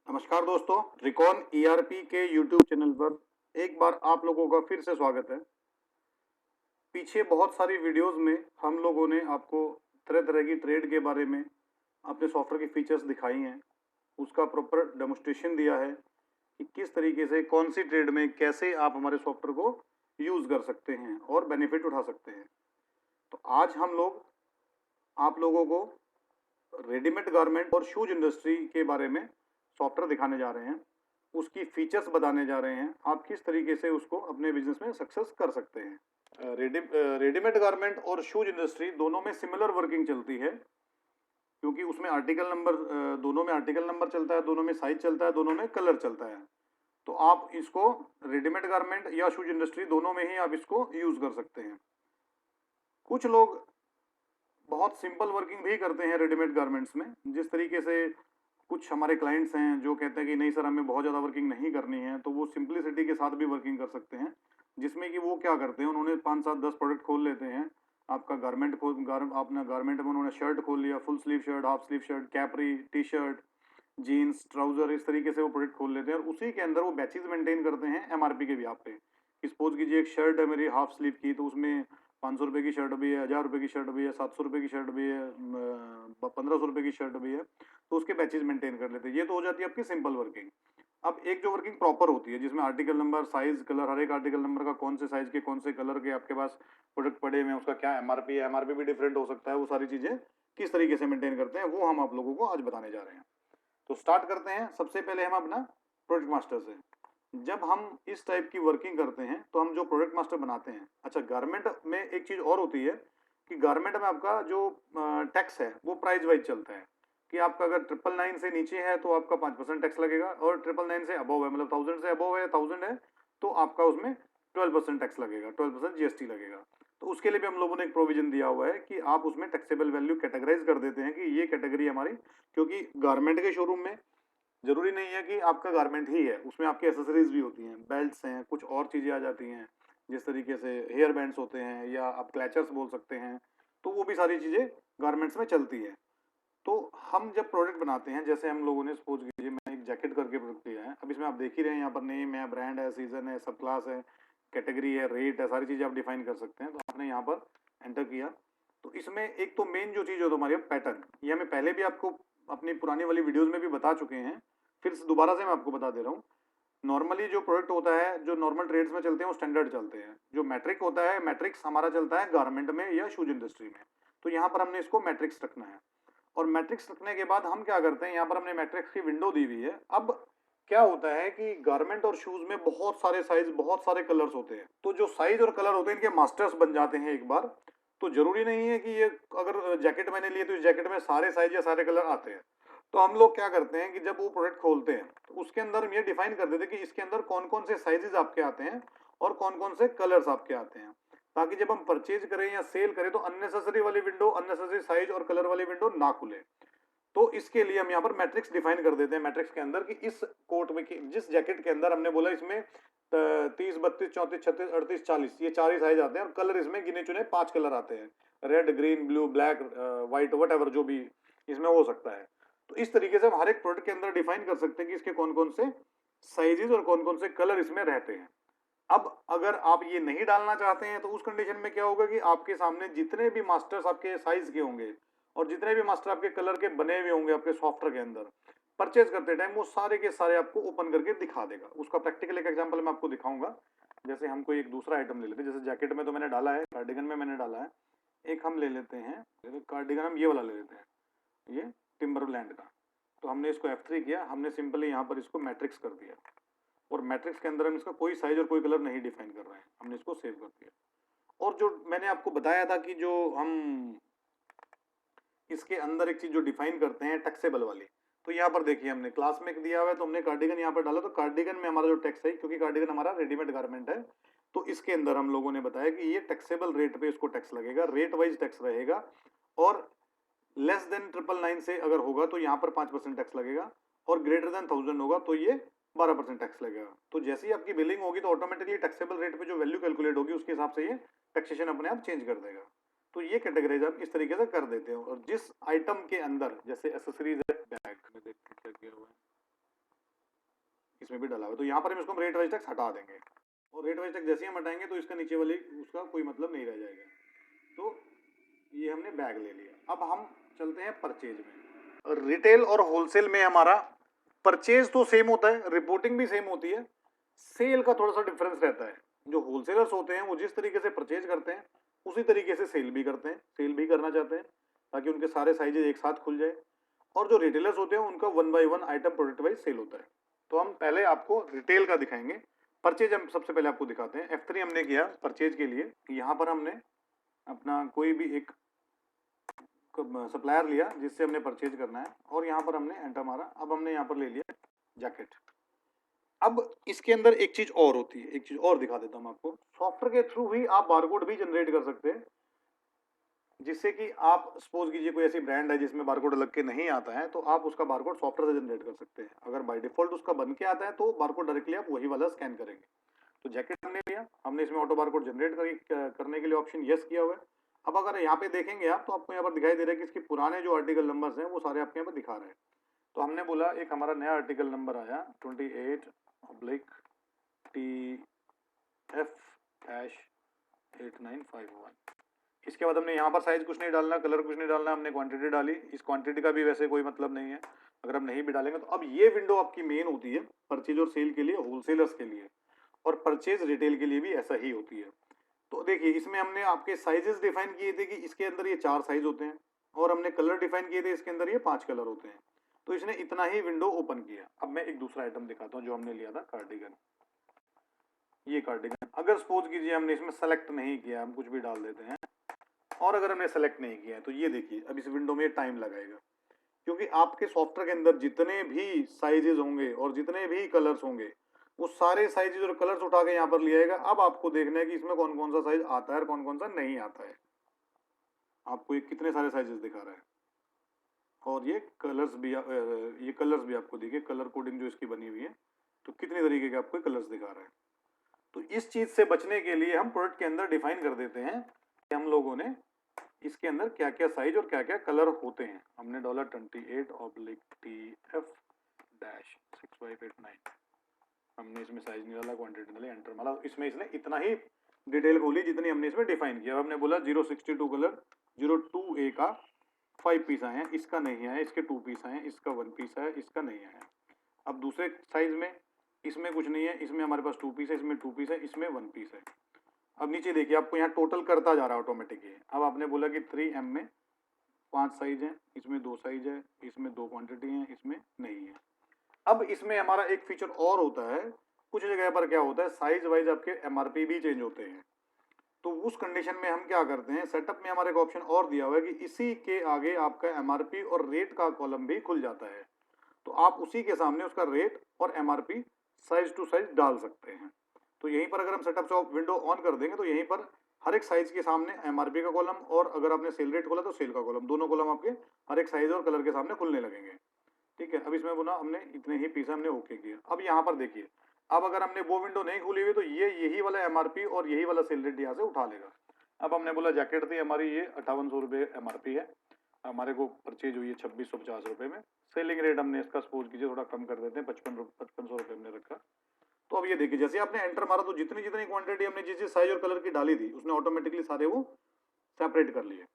नमस्कार दोस्तों, recon ERP के यूट्यूब चैनल पर एक बार आप लोगों का फिर से स्वागत है। पीछे बहुत सारी वीडियोस में हम लोगों ने आपको तरह तरह की ट्रेड के बारे में अपने सॉफ्टवेयर की फीचर्स दिखाई हैं, उसका प्रॉपर डेमोस्ट्रेशन दिया है कि किस तरीके से कौन सी ट्रेड में कैसे आप हमारे सॉफ्टवेयर को यूज़ कर सकते हैं और बेनिफिट उठा सकते हैं। तो आज हम लोग आप लोगों को रेडीमेड गारमेंट और शूज इंडस्ट्री के बारे में सॉफ्टवेयर दिखाने जा रहे हैं, उसकी फीचर्स बताने जा रहे हैं, आप किस तरीके से उसको अपने बिजनेस में सक्सेस कर सकते हैं। रेडीमेड गारमेंट और शूज इंडस्ट्री दोनों में सिमिलर वर्किंग चलती है, क्योंकि उसमें आर्टिकल नंबर दोनों में आर्टिकल नंबर चलता है, दोनों में साइज चलता है, दोनों में कलर चलता है। तो आप इसको रेडीमेड गारमेंट या शूज इंडस्ट्री दोनों में ही आप इसको यूज कर सकते हैं। कुछ लोग बहुत सिंपल वर्किंग भी करते हैं रेडीमेड गारमेंट्स में, जिस तरीके से कुछ हमारे क्लाइंट्स हैं जो कहते हैं कि नहीं सर हमें बहुत ज़्यादा वर्किंग नहीं करनी है, तो वो सिंपलिसिटी के साथ भी वर्किंग कर सकते हैं, जिसमें कि वो क्या करते हैं, उन्होंने 5 7 10 प्रोडक्ट खोल लेते हैं। आपका अपना गारमेंट में उन्होंने शर्ट खोल लिया, full sleeve shirt, half sleeve shirt, capri, T shirt, jeans, trouser, इस तरीके से वो प्रोडक्ट खोल लेते हैं और उसी के अंदर वो बैचेज मेंटेन करते हैं एमआरपी के ब्याज पे। सपोज कीजिए एक शर्ट है मेरी हाफ स्लीव की, तो उसमें 500 रुपये की शर्ट भी है, 1000 रुपये की शर्ट भी है, 700 रुपये की शर्ट भी है, 1500 रुपये की शर्ट भी है, तो उसके बैचेज मेंटेन कर लेते हैं। ये तो हो जाती है आपकी सिंपल वर्किंग। अब एक जो वर्किंग प्रॉपर होती है, जिसमें आर्टिकल नंबर, साइज, कलर, हर एक आर्टिकल नंबर का कौन से साइज के कौन से कलर के आपके पास प्रोडक्ट पड़े हुए हैं, उसका क्या एमआरपी है, एमआरपी भी डिफरेंट हो सकता है, वो सारी चीज़ें किस तरीके से मेंटेन करते हैं वो हम आप लोगों को आज बताने जा रहे हैं। तो स्टार्ट करते हैं। सबसे पहले हम अपना प्रोडक्ट मास्टर से, जब हम इस टाइप की वर्किंग करते हैं तो हम जो प्रोडक्ट मास्टर बनाते हैं, अच्छा गारमेंट में एक चीज़ और होती है कि गारमेंट में आपका जो टैक्स है वो प्राइस वाइज चलता है, कि आपका अगर 999 से नीचे है तो आपका 5% टैक्स लगेगा, और 999 से अबव है, मतलब 1000 से अबव है, 1000 है, तो आपका उसमें 12% टैक्स लगेगा, 12% जीएसटी लगेगा। तो उसके लिए भी हम लोगों ने एक प्रोविजन दिया हुआ है कि आप उसमें टैक्सेबल वैल्यू कैटेगराइज कर देते हैं कि ये कैटेगरी हमारी, क्योंकि गारमेंट के शोरूम में जरूरी नहीं है कि आपका गारमेंट ही है, उसमें आपकी एसेसरीज भी होती हैं, बेल्ट्स हैं, कुछ और चीज़ें आ जाती हैं, जिस तरीके से हेयर बैंड्स होते हैं या आप क्लैचर्स बोल सकते हैं, तो वो भी सारी चीज़ें गारमेंट्स में चलती है। तो हम जब प्रोडक्ट बनाते हैं, जैसे हम लोगों ने सपोज कीजिए मैंने एक जैकेट करके प्रोडक्ट लिया है, अब इसमें आप देख ही रहे हैं, यहाँ पर नेम है, ब्रांड है, सीजन है, सब क्लास है, कैटेगरी है, रेट है, सारी चीज़ें आप डिफाइन कर सकते हैं। तो आपने यहाँ पर एंटर किया, तो इसमें एक तो मेन जो चीज़ हो तुम्हारी पैटर्न, ये हमें पहले भी आपको अपनी पुरानी वाली वीडियोज में भी बता चुके हैं, फिर से दोबारा से मैं आपको बता दे रहा हूँ। नॉर्मली जो प्रोडक्ट होता है, जो नॉर्मल ट्रेड्स में चलते हैं वो स्टैंडर्ड चलते हैं। जो मैट्रिक होता है, मैट्रिक्स हमारा चलता है गारमेंट में या शूज इंडस्ट्री में, तो यहाँ पर हमने इसको मैट्रिक्स रखना है। और मैट्रिक्स रखने के बाद हम क्या करते हैं, यहाँ पर हमने मैट्रिक्स की विंडो दी हुई है। अब क्या होता है कि गारमेंट और शूज में बहुत सारे साइज, बहुत सारे कलर्स होते हैं, तो जो साइज और कलर होते हैं इनके मास्टर्स बन जाते हैं एक बार। तो जरूरी नहीं है कि ये अगर जैकेट मैंने लिए तो इस जैकेट में सारे साइज या सारे कलर आते हैं। तो हम लोग क्या करते हैं कि जब वो प्रोडक्ट खोलते हैं तो उसके अंदर हम ये डिफाइन कर देते हैं कि इसके अंदर कौन कौन से साइजेस आपके आते हैं और कौन कौन से कलर्स आपके आते हैं, ताकि जब हम परचेज करें या सेल करें तो अननेसेसरी वाली विंडो, अननेसेसरी साइज और कलर वाली विंडो ना खुले। तो इसके लिए हम यहाँ पर मैट्रिक्स डिफाइन कर देते हैं मैट्रिक्स के अंदर, कि इस कोट में जिस जैकेट के अंदर हमने बोला इसमें 30 32 34 36 38 40 ये 4 ही साइज आते हैं, और कलर इसमें गिने चुने 5 कलर आते हैं, red, green, blue, black, white, what ever जो भी इसमें हो सकता है। तो इस तरीके से हम हर एक प्रोडक्ट के अंदर डिफाइन कर सकते हैं कि इसके कौन कौन से साइजेस और कौन कौन से कलर इसमें रहते हैं। अब अगर आप ये नहीं डालना चाहते हैं तो उस कंडीशन में क्या होगा कि आपके सामने जितने भी मास्टर्स आपके साइज के होंगे और जितने भी मास्टर आपके कलर के बने हुए होंगे आपके सॉफ्टवेयर के अंदर, परचेज करते टाइम वो सारे के सारे आपको ओपन करके दिखा देगा। उसका प्रैक्टिकल एक एग्जांपल मैं आपको दिखाऊंगा। जैसे हम कोई एक दूसरा आइटम ले लेते हैं, जैसे जैकेट में तो मैंने डाला है, कार्डिगन में मैंने डाला है, एक हम ले लेते हैं कार्डिगन, हम ये वाला ले लेते हैं, ये टिम्बरलैंड का। तो हमने इसको F3 किया, हमने सिंपली यहाँ पर इसको मैट्रिक्स कर दिया, और मैट्रिक्स के अंदर हम इसका कोई साइज और कोई कलर नहीं डिफाइन कर रहे हैं, हमने इसको सेव कर दिया। और जो मैंने आपको बताया था कि जो हम इसके अंदर एक चीज जो डिफाइन करते हैं टैक्सेबल वाली, तो यहाँ पर देखिए हमने क्लास में दिया हुआ है, तो हमने कार्डिगन यहाँ पर डाला, तो कार्डिगन में हमारा जो टैक्स है, क्योंकि कार्डिगन हमारा रेडीमेड गारमेंट है, तो इसके अंदर हम लोगों ने बताया कि ये टैक्सेबल रेट पे इसको टैक्स लगेगा, रेट वाइज टैक्स रहेगा, और लेस देन 999 से अगर होगा तो यहाँ पर 5% टैक्स लगेगा, और ग्रेटर देन 1000 होगा तो ये 12% टैक्स लगेगा। तो जैसे ही आपकी बिलिंग होगी तो ऑटोमेटिकली टैक्सेबल रेट पे जो वैल्यू कैलकुलेट होगी उसके हिसाब से ये टैक्सेशन अपने आप चेंज कर देगा। तो ये कैटेगराइज आप इस तरीके से कर देते हो। और जिस आइटम के अंदर, जैसे एसेसरीज है, बैग में देखते क्या किया हुआ है, इसमें भी डाला हुआ है। तो यहाँ पर हम इसको रेट वाइज टैक्स हटा देंगे और रेट वाइज टैक्स जैसे ही हम हटाएंगे तो इसका नीचे वाले उसका कोई मतलब नहीं रह जाएगा। तो ये हमने बैग ले लिया। अब हम चलते हैं परचेज में। रिटेल और होलसेल में हमारा परचेज तो सेम होता है, रिपोर्टिंग भी सेम होती है, सेल का थोड़ा सा डिफरेंस रहता है। जो होलसेलर्स होते हैं वो जिस तरीके से परचेज करते हैं उसी तरीके से सेल भी करते हैं, सेल भी करना चाहते हैं ताकि उनके सारे साइजेज एक साथ खुल जाए। और जो रिटेलर्स होते हैं उनका 1 by 1 item product wise sale होता है। तो हम पहले आपको रिटेल का दिखाएंगे। परचेज हम सबसे पहले आपको दिखाते हैं। F3 हमने किया परचेज के लिए। यहाँ पर हमने अपना कोई भी एक सप्लायर लिया जिससे हमने परचेज करना है और यहाँ पर हमने एंटर मारा। अब हमने यहाँ पर ले लिया जैकेट। अब इसके अंदर एक चीज और होती है, एक चीज और दिखा देता हूँ आपको। सॉफ्टवेयर के थ्रू ही आप बारकोड भी जनरेट कर सकते हैं, जिससे कि आप सपोज कीजिए कोई ऐसी ब्रांड है जिसमें बारकोड अलग के नहीं आता है तो आप उसका बारकोड सॉफ्टवेयर से जनरेट कर सकते हैं। अगर बाय डिफॉल्ट उसका बन के आता है तो बारकोड डायरेक्टली आप वही वाला स्कैन करेंगे। तो जैकेट हमने लिया, हमने इसमें ऑटो बारकोड जनरेट करने के लिए ऑप्शन यस किया हुआ है। अब अगर यहाँ पे देखेंगे आप तो आपको यहाँ पर दिखाई दे रहा है कि इसके पुराने जो आर्टिकल नंबर्स हैं वो सारे आपके यहाँ पर दिखा रहे हैं। तो हमने बोला एक हमारा नया आर्टिकल नंबर आया 28/TF-8951। इसके बाद हमने यहाँ पर साइज कुछ नहीं डालना, कलर कुछ नहीं डालना, हमने क्वांटिटी डाली। इस क्वांटिटी का भी वैसे कोई मतलब नहीं है अगर हम नहीं भी डालेंगे। तो अब ये विंडो आपकी मेन होती है परचेज और सेल के लिए, होलसेलर्स के लिए, और परचेज रिटेल के लिए भी ऐसा ही होती है। तो देखिए इसमें हमने आपके साइजेस डिफाइन किए थे कि इसके अंदर ये 4 साइज होते हैं और हमने कलर डिफाइन किए थे इसके अंदर ये 5 कलर होते हैं। तो इसने इतना ही विंडो ओपन किया। अब मैं एक दूसरा आइटम दिखाता हूँ जो हमने लिया था, कार्डिगन। ये कार्डिगन अगर सपोज कीजिए हमने इसमें सेलेक्ट नहीं किया, हम कुछ भी डाल देते हैं, और अगर हमने सेलेक्ट नहीं किया है तो ये देखिए अब इस विंडो में टाइम लगाएगा, क्योंकि आपके सॉफ्टवेयर के अंदर जितने भी साइजेस होंगे और जितने भी कलर्स होंगे वो सारे साइजेस और कलर्स उठा के यहाँ पर ले आएगा। अब आपको देखना है कि इसमें कौन कौन सा साइज आता है और कौन कौन सा नहीं आता है। आपको ये कितने सारे साइजेस दिखा रहा है और ये कलर्स भी आपको देखिए, कलर कोडिंग जो इसकी बनी हुई है तो कितने तरीके के आपको कलर्स दिखा रहा है। तो इस चीज से बचने के लिए हम प्रोडक्ट के अंदर डिफाइन कर देते हैं कि हम लोगों ने इसके अंदर क्या क्या साइज और क्या क्या कलर होते हैं। हमने $28/TF-6589 हमने इसमें साइज नहीं डाला, क्वांटिटी डाली, एंटर मारा। इसमें इसने इतना ही डिटेल खोली जितनी हमने इसमें डिफाइन किया। हमने बोला 062 कलर 02A का 5 पीस आए हैं, इसका नहीं आया, इसके 2 पीस आए हैं, इसका 1 पीस है, इसका नहीं आया। अब दूसरे साइज में इसमें कुछ नहीं है, इसमें हमारे पास 2 पीस है, इसमें 2 पीस है, इसमें 1 पीस है। अब नीचे देखिए आपको यहाँ टोटल करता जा रहा है ऑटोमेटिकली। अब आपने बोला कि 3M में 5 साइज हैं, इसमें 2 साइज है, इसमें 2 क्वांटिटी हैं, इसमें नहीं है। अब इसमें हमारा एक फीचर और होता है, कुछ जगह पर क्या होता है साइज वाइज आपके MRP भी चेंज होते हैं। तो उस कंडीशन में हम क्या करते हैं, सेटअप में हमारे को ऑप्शन और दिया हुआ है कि इसी के आगे आपका MRP और रेट का कॉलम भी खुल जाता है। तो आप उसी के सामने उसका रेट और MRP साइज टू साइज डाल सकते हैं। तो यहीं पर अगर हम सेटअप से विंडो ऑन कर देंगे तो यहीं पर हर एक साइज के सामने MRP का कॉलम और अगर आपने सेल रेट खोला तो सेल का कॉलम, दोनों कॉलम आपके हर एक साइज और कलर के सामने खुलने लगेंगे। ठीक है, अब इसमें बोला हमने इतने ही पीस हमने ओके किया। अब यहाँ पर देखिए, अब अगर हमने वो विंडो नहीं खुली हुई तो ये यही वाला MRP और यही वाला सेल रेट यहाँ से उठा लेगा। अब हमने बोला जैकेट थी हमारी ये 5800 रुपये MRP है, हमारे को परचेज हुई है 2650 रुपये में। सेलिंग रेट हमने इसका सपोज कीजिए थोड़ा कम कर देते हैं, 5500 रुपये हमने रखा। तो अब ये देखिए जैसे आपने एंटर मारा तो जितनी जितनी क्वांटिटी हमने जिस साइज और कलर की डाली थी उसने ऑटोमेटिकली सारे वो सेपरेट कर लिए।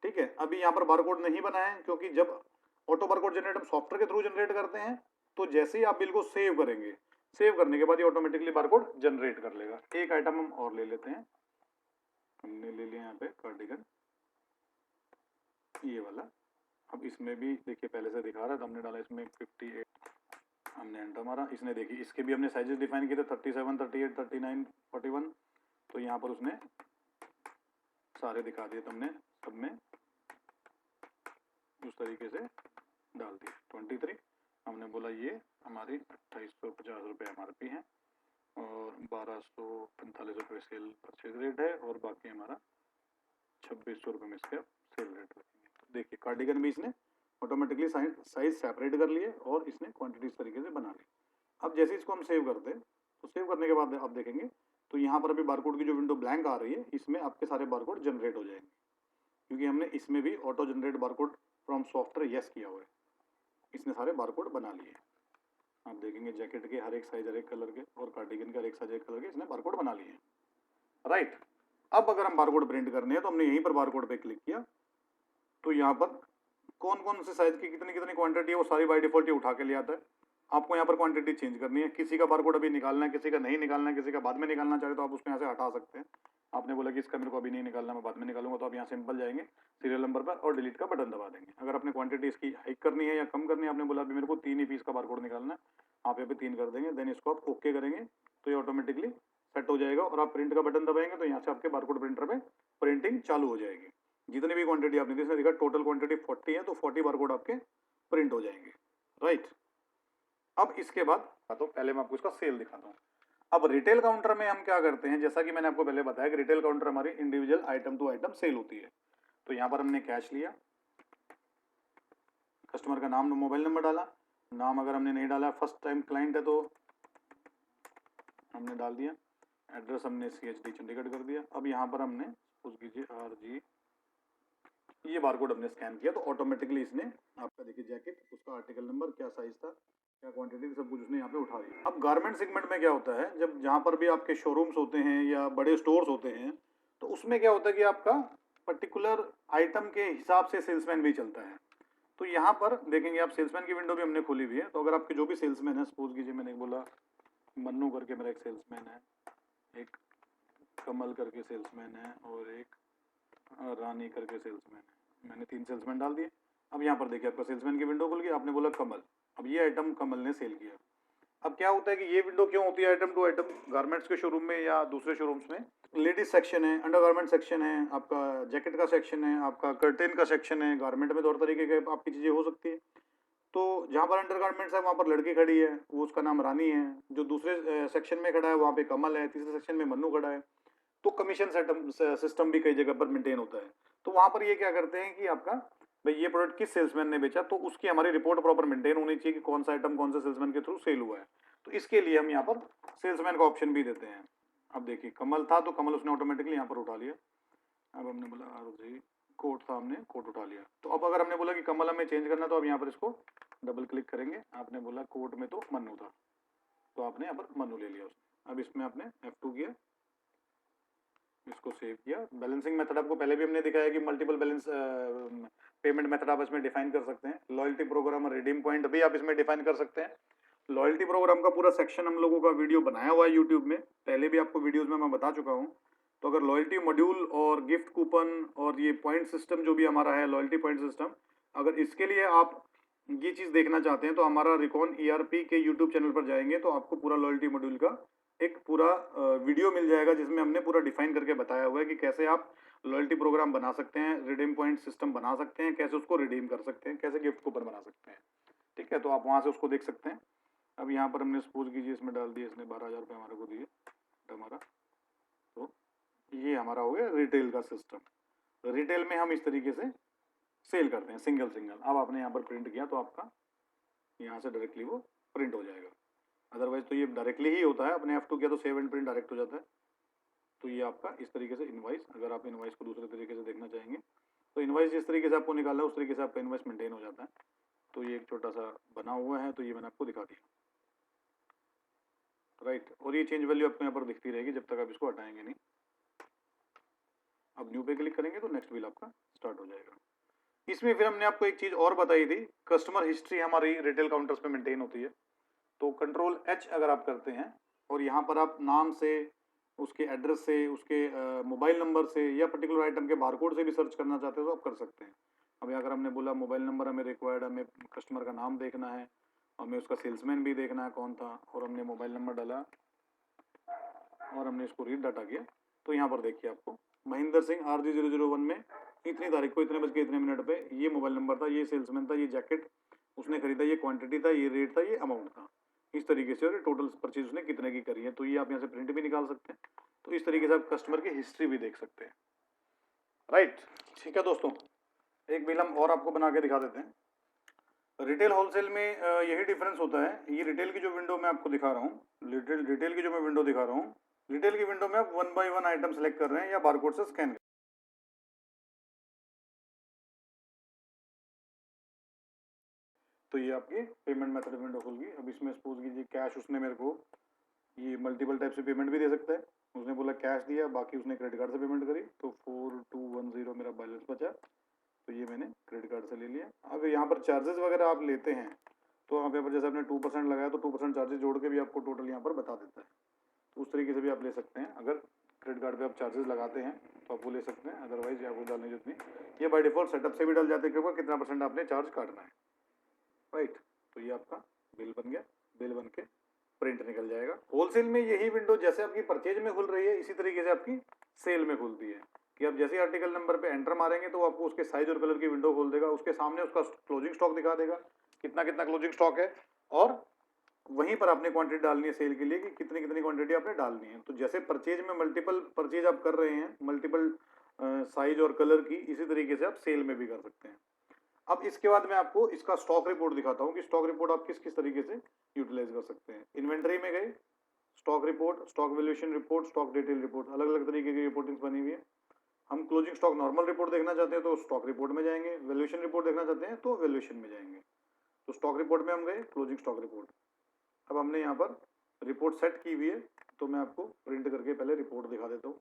ठीक है, अभी यहाँ पर बारकोड नहीं बनाया है क्योंकि जब ऑटो बारकोड जनरेट हम सॉफ्टवेयर के थ्रू जनरेट करते हैं तो जैसे ही आप बिल को सेव करेंगे, सेव करने के बाद ये ऑटोमेटिकली बारकोड जनरेट कर लेगा। एक आइटम हम और ले लेते हैं, हमने ले लिया यहाँ पे कार्डिगन ये वाला। अब इसमें भी देखिए पहले से दिखा रहा है तो हमने डाला इसमें 58, हमने एंटर मारा। इसने देखिए इसके भी हमने साइजेस डिफाइन किए थे 37, 38, 39, 41। तो यहाँ पर उसने सारे दिखा दिए, तुमने सब में उस तरीके से डाल दिए। 23 हमने बोला ये हमारी 2850 रुपये MRP है और 1245 रुपये सेल परचेज रेट है और बाकी हमारा 2600 रुपये में इसका सेल रेट रखेंगे। तो देखिए कार्डिगन भी इसने ऑटोमेटिकली साइज सेपरेट कर लिए और इसने क्वांटिटी इस तरीके से बना ली। अब जैसे इसको हम सेव करते हैं तो सेव करने के बाद आप देखेंगे तो यहाँ पर अभी बारकोड की जो विंडो ब्लैंक आ रही है इसमें आपके सारे बारकोड जनरेट हो जाएंगे, क्योंकि हमने इसमें भी auto generate barcode from software yes किया हुआ है। इसने सारे बारकोड बना लिए। आप देखेंगे जैकेट के हर एक साइज, हर एक कलर के, और कार्डिगन के हर एक साइज, हर एक कलर के इसने बारकोड बना लिए हैं, राइट। अब अगर हम बारकोड प्रिंट करने हैं तो हमने यहीं पर बारकोड पे क्लिक किया, तो यहाँ पर कौन कौन से साइज की कितनी कितनी क्वांटिटी है वो सारी बाय डिफॉल्ट ये उठा के ले आता है। आपको यहाँ पर क्वांटिटी चेंज करनी है, किसी का बारकोड अभी निकालना है, किसी का नहीं निकालना है, किसी का बाद में निकालना चाहे तो आप उसको यहाँ से हटा सकते हैं। आपने बोला कि इसका मेरे को अभी नहीं निकालना, मैं बाद में निकालूंगा, तो आप यहाँ सिंपल जाएंगे सीरियल नंबर पर और डिलीट का बटन दबा देंगे। अगर अपने क्वांटिटी इसकी हाइक करनी है या कम करनी है, आपने बोला अभी मेरे को 3 ही पीस का बारकोड निकालना है, आप यहाँ पे 3 कर देंगे, देन इसको आप ओके करेंगे तो ये ऑटोमेटिकली सेट हो जाएगा और आप प्रिंट का बटन दबाएंगे तो यहाँ से आपके बारकोड प्रिंटर में प्रिंटिंग चालू हो जाएगी। जितनी भी क्वांटिटी आपने इसमें देखा टोटल क्वांटिटी 40 है, तो 40 बारकोड आपके प्रिंट हो जाएंगे, राइट। अब इसके बाद तो पहले मैं आपको इसका सेल दिखाता हूँ। अब रिटेल काउंटर में हम क्या करते हैं, जैसा कि मैंने आपको पहले बताया कि रिटेल काउंटर हमारी individual item to item sale होती है। तो यहाँ पर हमने कैश लिया, कस्टमर का नाम, मोबाइल नंबर डाला, नाम अगर हमने नहीं डाला, फर्स्ट टाइम क्लाइंट है तो हमने डाल दिया, एड्रेस हमने CHD चंडीगढ़ कर दिया। अब यहाँ पर हमने सपोज कीजिए RG, ये बारकोड हमने स्कैन किया तो ऑटोमेटिकली इसने आपका देखिए जैकेट, उसका आर्टिकल नंबर, क्या साइज था, क्या क्वांटिटी, सब कुछ उसने यहाँ पे उठा लिया। अब गारमेंट सेगमेंट में क्या होता है, जब जहाँ पर भी आपके शोरूम्स होते हैं या बड़े स्टोर्स होते हैं तो उसमें क्या होता है कि आपका पर्टिकुलर आइटम के हिसाब से सेल्समैन भी चलता है। तो यहाँ पर देखेंगे आप सेल्समैन की विंडो भी हमने खोली हुई है। तो अगर आपके जो भी सेल्समैन है, सपोज कीजिए मैंने बोला मन्नू करके मेरा एक सेल्समैन है, एक कमल करके सेल्समैन है और एक रानी करके सेल्समैन है, मैंने 3 सेल्समैन डाल दिए। अब यहाँ पर देखिए आपका सेल्समैन की विंडो खुल गई, आपने बोला कमल, अब ये आइटम कमल ने सेल किया। अब क्या होता है कि ये विंडो क्यों होती है आइटम टू आइटम गारमेंट्स के शोरूम में या दूसरे शोरूम्स में, लेडीज सेक्शन है, अंडरगारमेंट सेक्शन है, आपका जैकेट का सेक्शन है, आपका कर्टेन का सेक्शन है, गारमेंट में तो और तरीके के आपकी चीज़ें हो सकती है। तो जहाँ पर अंडरगारमेंट्स है वहाँ पर लड़की खड़ी है, वो उसका नाम रानी है, जो दूसरे सेक्शन में खड़ा है वहाँ पे कमल है, तीसरे सेक्शन में मन्नू खड़ा है। तो कमीशन सिस्टम भी कई जगह पर मेंटेन होता है। तो वहाँ पर ये क्या करते हैं कि आपका भाई ये प्रोडक्ट किस सेल्समैन ने बेचा, तो उसकी हमारी रिपोर्ट प्रॉपर मेंटेन होनी चाहिए कि कौन सा आइटम कौन से सेल्समैन के थ्रू सेल हुआ है। तो इसके लिए हम यहाँ पर सेल्समैन का ऑप्शन भी देते हैं। अब देखिए कमल था तो कमल उसने ऑटोमेटिकली यहाँ पर उठा लिया। अब हमने बोला RG कोट था, हमने कोट उठा लिया। तो अब अगर हमने बोला कि कमल हमें चेंज करना तो अब यहाँ पर इसको डबल क्लिक करेंगे। आपने बोला कोट में तो मन्नू था तो आपने यहाँ पर मन्नू ले लिया उसने। अब इसमें आपने F2 किया, इसको सेव किया। बैलेंसिंग मेथड आपको पहले भी हमने दिखाया कि मल्टीपल बैलेंस पेमेंट मेथड आप इसमें डिफाइन कर सकते हैं। लॉयल्टी प्रोग्राम और रिडीम पॉइंट भी आप इसमें डिफाइन कर सकते हैं। लॉयल्टी प्रोग्राम का पूरा सेक्शन हम लोगों का वीडियो बनाया हुआ है यूट्यूब में, पहले भी आपको वीडियोस में मैं बता चुका हूँ। तो अगर लॉयल्टी मॉड्यूल और गिफ्ट कूपन और ये पॉइंट सिस्टम जो भी हमारा है लॉयल्टी पॉइंट सिस्टम, अगर इसके लिए आप ये चीज़ देखना चाहते हैं तो हमारा रिकॉन ERP के यूट्यूब चैनल पर जाएंगे तो आपको पूरा लॉयल्टी मॉड्यूल का एक पूरा वीडियो मिल जाएगा जिसमें हमने पूरा डिफाइन करके बताया हुआ है कि कैसे आप लॉयल्टी प्रोग्राम बना सकते हैं, रिडीम पॉइंट सिस्टम बना सकते हैं, कैसे उसको रिडीम कर सकते हैं, कैसे गिफ्ट कूपन बना सकते हैं। ठीक है, तो आप वहाँ से उसको देख सकते हैं। अब यहाँ पर हमने सपोज कीजिए इसमें डाल दिए, इसने 12,000 रुपये हमारे को दिए हमारा, तो ये हमारा हो गया रिटेल का सिस्टम। रिटेल में हम इस तरीके से सेल करते हैं सिंगल सिंगल। अब आपने यहाँ पर प्रिंट किया तो आपका यहाँ से डायरेक्टली वो प्रिंट हो जाएगा। अदरवाइज तो ये डायरेक्टली ही होता है, अपने F2 किया तो सेव एंड प्रिंट डायरेक्ट हो जाता है। तो ये आपका इस तरीके से इनवाइस, अगर आप इनवाइस को दूसरे तरीके से देखना चाहेंगे तो इनवाइस जिस तरीके से आपको निकालना है उस तरीके से आपका इनवाइस मेंटेन हो जाता है। तो ये एक छोटा सा बना हुआ है, तो ये मैंने आपको दिखा दिया, राइट। और ये चेंज वैल्यू आपको यहाँ पर दिखती रहेगी जब तक आप इसको हटाएंगे नहीं। अब न्यू पे क्लिक करेंगे तो नेक्स्ट बिल आपका स्टार्ट हो जाएगा। इसमें फिर हमने आपको एक चीज़ और बताई थी, कस्टमर हिस्ट्री हमारी रिटेल काउंटर्स पे मेंटेन होती है। तो कंट्रोल H अगर आप करते हैं और यहाँ पर आप नाम से, उसके एड्रेस से, उसके मोबाइल नंबर से या पर्टिकुलर आइटम के बारकोड से भी सर्च करना चाहते हो तो आप कर सकते हैं। अब अगर हमने बोला मोबाइल नंबर हमें रिक्वायर्ड, हमें कस्टमर का नाम देखना है, हमें उसका सेल्समैन भी देखना है कौन था, और हमने मोबाइल नंबर डाला और हमने इसको रीड डाटा किया, तो यहाँ पर देखिए आपको महेंद्र सिंह RG 001 में इतनी तारीख को इतने बज के इतने मिनट पे ये मोबाइल नंबर था, ये सेल्समैन था, ये जैकेट उसने खरीदा, ये क्वांटिटी था, ये रेट था, ये अमाउंट था। इस तरीके से और टोटल परचेज उसने कितने की करी है, तो ये आप यहाँ से प्रिंट भी निकाल सकते हैं। तो इस तरीके से आप कस्टमर की हिस्ट्री भी देख सकते हैं, राइट। ठीक है दोस्तों, एक बिल हम और आपको बना के दिखा देते हैं। रिटेल होलसेल में यही डिफरेंस होता है। ये रिटेल की जो विंडो मैं आपको दिखा रहा हूँ, रिटेल की जो मैं विंडो दिखा रहा हूँ, रिटेल की विंडो में आप 1 बाय 1 आइटम सेलेक्ट कर रहे हैं या बारकोड से स्कैन तो ये आपकी पेमेंट मेथड विंडो खुल गई। अब इसमें सपोज कीजिए कैश उसने मेरे को ये मल्टीपल टाइप से पेमेंट भी दे सकता है। उसने बोला कैश दिया, बाकी उसने क्रेडिट कार्ड से पेमेंट करी, तो 4210 मेरा बैलेंस बचा, तो ये मैंने क्रेडिट कार्ड से ले लिया। अगर यहाँ पर चार्जेस वगैरह आप लेते हैं तो यहाँ पर जैसे आपने 2% लगाया तो 2% चार्जेस जोड़ के भी आपको टोटल यहाँ पर बता देता है। तो उस तरीके से भी आप ले सकते हैं। अगर क्रेडिट कार्ड पे आप चार्जेस लगाते हैं तो आप वो ले सकते हैं, अदरवाइज आपको डालने की जरूरत नहीं। ये बाय डिफॉल्ट सेटअप से भी डल जाते हैं कि ऊपर कितना % आपने चार्ज काटना है, राइट। तो ये आपका बिल बन गया, बिल बन के प्रिंट निकल जाएगा। होलसेल में यही विंडो जैसे आपकी परचेज में खुल रही है, इसी तरीके से आपकी सेल में खुलती है कि आप जैसे आर्टिकल नंबर पे एंटर मारेंगे तो आपको उसके साइज और कलर की विंडो खोल देगा, उसके सामने उसका क्लोजिंग स्टॉक दिखा देगा, कितना कितना क्लोजिंग स्टॉक है, और वहीं पर आपने क्वांटिटी डालनी है सेल के लिए कि कितनी कितनी क्वांटिटी आपने डालनी है। तो जैसे परचेज में मल्टीपल परचेज आप कर रहे हैं, मल्टीपल साइज और कलर की, इसी तरीके से आप सेल में भी कर सकते हैं। अब इसके बाद मैं आपको इसका स्टॉक रिपोर्ट दिखाता हूँ कि स्टॉक रिपोर्ट आप किस किस तरीके से यूटिलाइज कर सकते हैं। इन्वेंट्री में गए, stock report, stock valuation report, stock detail report, अलग अलग तरीके की रिपोर्टिंग बनी हुई है। हम क्लोजिंग स्टॉक नॉर्मल रिपोर्ट देखना चाहते हैं तो स्टॉक रिपोर्ट में जाएंगे, वैल्यूएशन रिपोर्ट देखना चाहते हैं तो वैल्यूएशन में जाएंगे। तो स्टॉक रिपोर्ट में हम गए, क्लोजिंग स्टॉक रिपोर्ट। अब हमने यहाँ पर रिपोर्ट सेट की हुई है, तो मैं आपको प्रिंट करके पहले रिपोर्ट दिखा देता हूँ।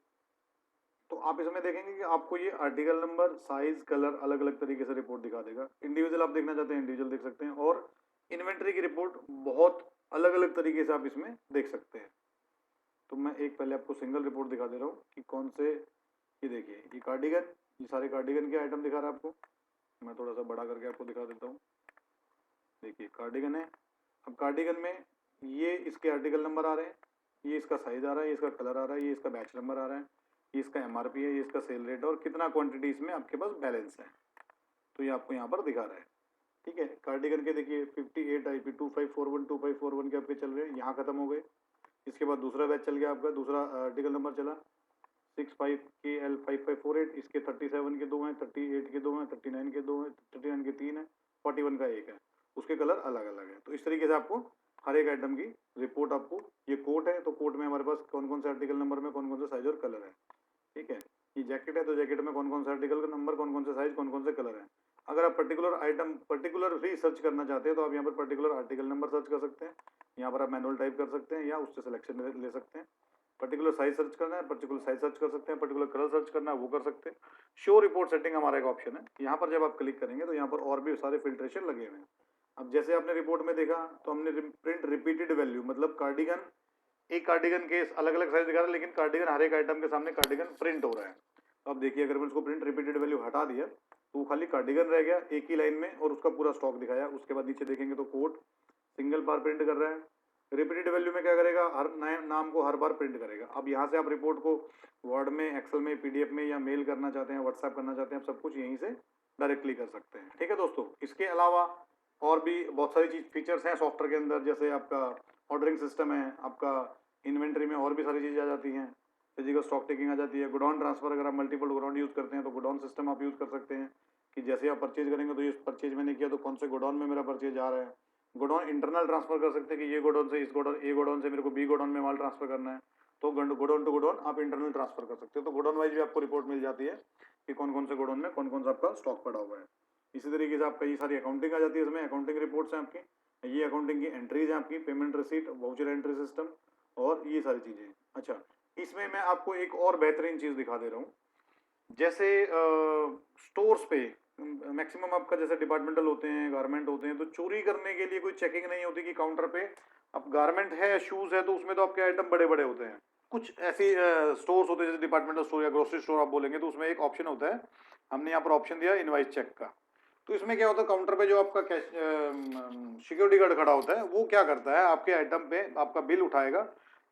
तो आप इसमें देखेंगे कि आपको ये आर्टिकल नंबर, साइज, कलर अलग अलग तरीके से रिपोर्ट दिखा देगा। इंडिविजुअल आप देखना चाहते हैं इंडिविजुअल देख सकते हैं, और इन्वेंट्री की रिपोर्ट बहुत अलग अलग तरीके से आप इसमें देख सकते हैं। तो मैं एक पहले आपको सिंगल रिपोर्ट दिखा दे रहा हूँ कि कौन से, ये देखिए ये कार्डिगन, ये सारे कार्डिगन के आइटम दिखा रहा है आपको। मैं थोड़ा सा बड़ा करके आपको दिखा देता हूँ। देखिए कार्डिगन है। अब कार्डिगन में ये इसके आर्टिकल नंबर आ रहे हैं, ये इसका साइज आ रहा है, ये इसका कलर आ रहा है, ये इसका बैच नंबर आ रहा है, ये इसका MRP है, ये इसका सेल रेट, और कितना क्वांटिटी इसमें आपके पास बैलेंस है, तो ये आपको यहाँ पर दिखा रहा है। ठीक है, कार्डिगन के देखिए 58 IP 2541 के आपके चल रहे हैं, यहाँ खत्म हो गए। इसके बाद दूसरा बैच चल गया आपका, दूसरा आर्टिकल नंबर चला 65KL5548, इसके 37 के 2 हैं, 38 के 2 हैं, 39 के 2 हैं, 39 के 3 है, 41 का 1 है, उसके कलर अलग अलग है। तो इस तरीके से आपको हर एक आइटम की रिपोर्ट, आपको ये कोट है तो कोट में हमारे पास कौन कौन से आर्टिकल नंबर में कौन कौन से साइज और कलर है। ठीक है, ये जैकेट है तो जैकेट में कौन कौन से आर्टिकल का नंबर, कौन कौन से साइज, कौन कौन से कलर है। अगर आप पर्टिकुलर आइटम पर्टिकुलर भी सर्च करना चाहते हैं तो आप यहाँ पर पर्टिकुलर आर्टिकल नंबर सर्च कर सकते हैं, यहाँ पर आप मैनुअल टाइप कर सकते हैं या उससे सिलेक्शन ले सकते हैं। पर्टिकुलर साइज सर्च करना है, पर्टिकुलर साइज सर्च कर सकते हैं, पर्टिकुलर कलर सर्च करना है वो कर सकते हैं। शो रिपोर्ट सेटिंग हमारा एक ऑप्शन है, यहाँ पर जब आप क्लिक करेंगे तो यहाँ पर और भी सारे फिल्ट्रेशन लगे हुए हैं। अब जैसे आपने रिपोर्ट में देखा तो हमने प्रिंट रिपीटेड वैल्यू, मतलब कार्डिगन, एक कार्डिगन के अलग अलग साइज दिखा रहा है, लेकिन कार्डिगन हर एक आइटम के सामने कार्डिगन प्रिंट हो रहा है। तो अब देखिए अगर मैं उसको प्रिंट रिपीटेड वैल्यू हटा दिया तो वो खाली कार्डिगन रह गया एक ही लाइन में और उसका पूरा स्टॉक दिखाया। उसके बाद नीचे देखेंगे तो कोट सिंगल बार प्रिंट कर रहा है। रिपीटेड वैल्यू में क्या करेगा, हर नए नाम को हर बार प्रिंट करेगा। अब यहाँ से आप रिपोर्ट को वर्ड में, एक्सेल में, PDF में या मेल करना चाहते हैं, व्हाट्सएप करना चाहते हैं, आप सब कुछ यहीं से डायरेक्टली कर सकते हैं। ठीक है दोस्तों, इसके अलावा और भी बहुत सारी चीज फीचर्स हैं सॉफ्टवेयर के अंदर, जैसे आपका ऑर्डरिंग सिस्टम है, आपका इन्वेंट्री में और भी सारी चीज़ें आ जाती हैं, फिजिकल स्टॉक टेकिंग आ जाती है, गोडाउन ट्रांसफर, अगर आप मल्टीपल गोडाउन यूज़ करते हैं तो गोडाउन सिस्टम आप यूज़ कर सकते हैं कि जैसे आप परचेज करेंगे तो ये परचेज मैंने किया तो कौन से गोडाउन में मेरा परचेज आ रहा है। गोडाउन इंटरनल ट्रांसफर कर सकते हैं कि ये गोडाउन से इस गोडाउन, ए गोडाउन से मेरे को B गोडाउन में माल ट्रांसफर करना है, तो गोडाउन टू गोडाउन आप इंटरनल ट्रांसफर कर सकते हो। तो गोडाउन वाइज भी आपको रिपोर्ट मिल जाती है कि कौन कौन से गोडाउन में कौन कौन सा आपका स्टॉक पड़ा हुआ है। इसी तरीके से आप कई सारी अकाउंटिंग आ जाती है, इसमें अकाउंटिंग रिपोर्ट्स हैं आपकी, ये अकाउंटिंग की एंट्रीज हैं आपकी, payment receipt, voucher entry system और ये सारी चीज़ें। अच्छा, इसमें मैं आपको एक और बेहतरीन चीज़ दिखा दे रहा हूँ। जैसे स्टोर्स पे मैक्सिमम आपका जैसे डिपार्टमेंटल होते हैं, गारमेंट होते हैं, तो चोरी करने के लिए कोई चेकिंग नहीं होती कि काउंटर पे अब गारमेंट है, शूज़ है, तो उसमें तो आपके आइटम बड़े बड़े होते हैं। कुछ ऐसी स्टोर्स होते हैं जैसे डिपार्टमेंटल स्टोर या ग्रोसरी स्टोर आप बोलेंगे, तो उसमें एक ऑप्शन होता है, हमने यहाँ पर ऑप्शन दिया इनवाइस चेक का। तो इसमें क्या होता है, काउंटर पे जो आपका कैश सिक्योरिटी गार्ड खड़ा होता है वो क्या करता है, आपके आइटम पे आपका बिल उठाएगा,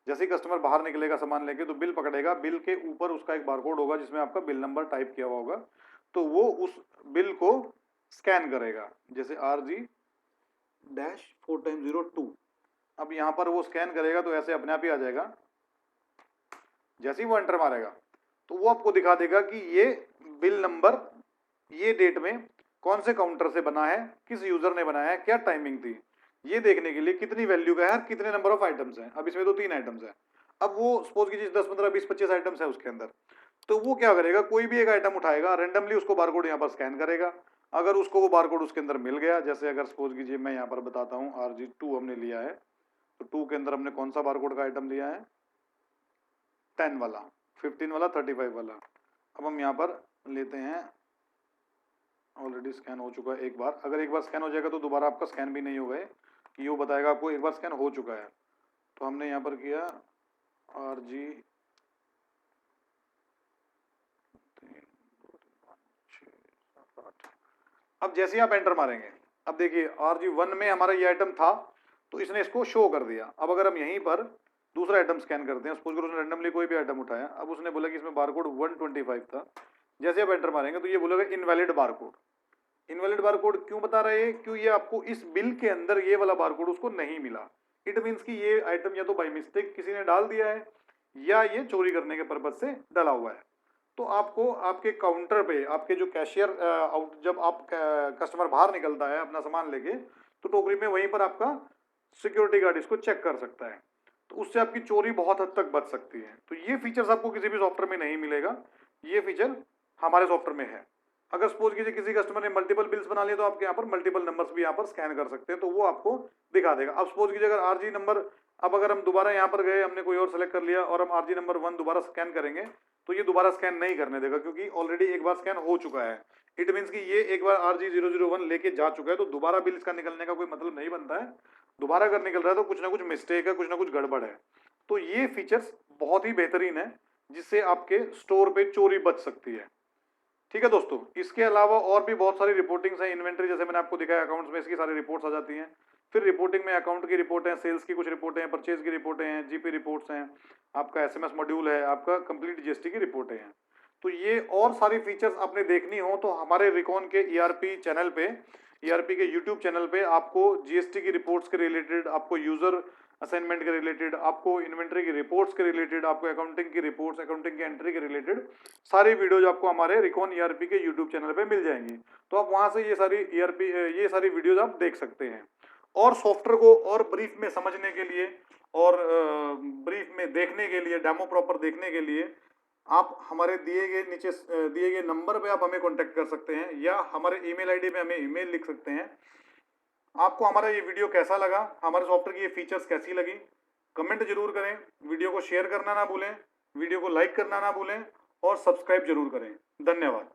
जैसे ही कस्टमर बाहर निकलेगा सामान लेके तो बिल पकड़ेगा, बिल के ऊपर उसका एक बारकोड होगा जिसमें आपका बिल नंबर टाइप किया हुआ होगा, तो वो उस बिल को स्कैन करेगा, जैसे RG-4x02। अब यहाँ पर वो स्कैन करेगा तो ऐसे अपने आप ही आ जाएगा। जैसे ही वो एंटर मारेगा तो वो आपको दिखा देगा कि ये बिल नंबर ये डेट में कौन से काउंटर से बना है, किस यूजर ने बनाया है, क्या टाइमिंग थी, ये देखने के लिए कितनी वैल्यू का है, कितने नंबर ऑफ आइटम्स हैं। अब इसमें तो 3 आइटम्स हैं, अब वो सपोज कीजिए 10, 15, 20, 25 आइटम्स है उसके अंदर, तो वो क्या करेगा, कोई भी एक आइटम उठाएगा, रेंडमली उसको बारकोड यहाँ पर स्कैन करेगा, अगर उसको वो बारकोड उसके अंदर मिल गया, जैसे अगर सपोज कीजिए मैं यहाँ पर बताता हूँ RG2 हमने लिया है, तो 2 के अंदर हमने कौन सा बारकोड का आइटम लिया है, 10 वाला, 15 वाला, 35 वाला। अब हम यहाँ पर लेते हैं, ऑलरेडी स्कैन हो चुका है एक बार। अगर एक बार स्कैन हो जाएगा तो दोबारा आपका स्कैन भी नहीं होगा, ये वो बताएगा आपको एक बार स्कैन हो चुका है। तो हमने यहाँ पर किया RG, अब जैसे ही आप एंटर मारेंगे, अब देखिए RG1 में हमारा ये आइटम था तो इसने इसको शो कर दिया। अब अगर हम यहीं पर दूसरा आइटम स्कैन करते हैं, सपोज करो उसने रैंडमली कोई भी आइटम उठाया, अब उसने बोला कि इसमें बारकोड 125 था, जैसे आप एंटर मारेंगे तो ये बोलेगा इनवैलिड बारकोड। इनवैलिड बारकोड क्यों बता रहे हैं, क्यों ये आपको इस बिल के अंदर ये वाला बारकोड उसको नहीं मिला। इट मीन्स कि ये आइटम या तो बाय मिस्टेक किसी ने डाल दिया है या ये चोरी करने के पर्पज से डाला हुआ है। तो आपको आपके काउंटर पे, आपके जो कैशियर जब आप कस्टमर बाहर निकलता है अपना सामान लेके, तो टोकरी में वहीं पर आपका सिक्योरिटी गार्ड इसको चेक कर सकता है, तो उससे आपकी चोरी बहुत हद तक बच सकती है। तो ये फीचर्स आपको किसी भी सॉफ्टवेयर में नहीं मिलेगा, ये फीचर हमारे सॉफ्टवेयर में है। अगर सपोज कीजिए किसी कस्टमर ने मल्टीपल बिल्स बना लिए, तो आपके यहाँ पर मल्टीपल नंबर्स भी यहाँ पर स्कैन कर सकते हैं, तो वो आपको दिखा देगा। अब सपोज कीजिए अगर RG नंबर, अब अगर हम दोबारा यहाँ पर गए, हमने कोई और सेलेक्ट कर लिया और हम RG नंबर 1 दोबारा स्कैन करेंगे, तो ये दोबारा स्कैन नहीं करने देगा, क्योंकि ऑलरेडी एक बार स्कैन हो चुका है। इट मीन्स कि ये एक बार RG001 लेके जा चुका है, तो दोबारा बिल इसका निकलने का कोई मतलब नहीं बनता है। दोबारा अगर निकल रहा है तो कुछ ना कुछ मिस्टेक है, कुछ ना कुछ गड़बड़ है। तो ये फीचर्स बहुत ही बेहतरीन है, जिससे आपके स्टोर पे चोरी बच सकती है। ठीक है दोस्तों, इसके अलावा और भी बहुत सारी रिपोर्टिंग्स हैं। इन्वेंट्री जैसे मैंने आपको दिखाया, अकाउंट्स में इसकी सारी रिपोर्ट्स आ जाती हैं। फिर रिपोर्टिंग में अकाउंट की रिपोर्ट है, सेल्स की कुछ रिपोर्टें हैं, परचेज की रिपोर्टें हैं, जीपी रिपोर्ट्स हैं, आपका SMS मॉड्यूल है, आपका कंप्लीट GST की रिपोर्टें हैं। तो ये और सारी फीचर्स आपने देखनी हो तो हमारे रिकॉन के ERP चैनल पे, ERP के यूट्यूब चैनल पे आपको GST की रिपोर्ट्स के रिलेटेड, आपको यूजर असाइनमेंट के रिलेटेड, आपको इन्वेंट्री की रिपोर्ट्स के रिलेटेड, आपको अकाउंटिंग की रिपोर्ट्स, अकाउंटिंग की एंट्री के रिलेटेड सारी वीडियोज आपको हमारे रिकॉन ERP के यूट्यूब चैनल पे मिल जाएंगी। तो आप वहां से ये सारी वीडियोज आप देख सकते हैं। और सॉफ्टवेयर को और ब्रीफ में समझने के लिए और ब्रीफ में देखने के लिए, डेमो प्रॉपर देखने के लिए, आप हमारे दिए गए नीचे दिए गए नंबर पे आप हमें कांटेक्ट कर सकते हैं, या हमारे ईमेल आईडी पे हमें ईमेल लिख सकते हैं। आपको हमारा ये वीडियो कैसा लगा, हमारे सॉफ्टवेयर की ये फीचर्स कैसी लगी, कमेंट जरूर करें। वीडियो को शेयर करना ना भूलें, वीडियो को लाइक करना ना भूलें और सब्सक्राइब जरूर करें। धन्यवाद।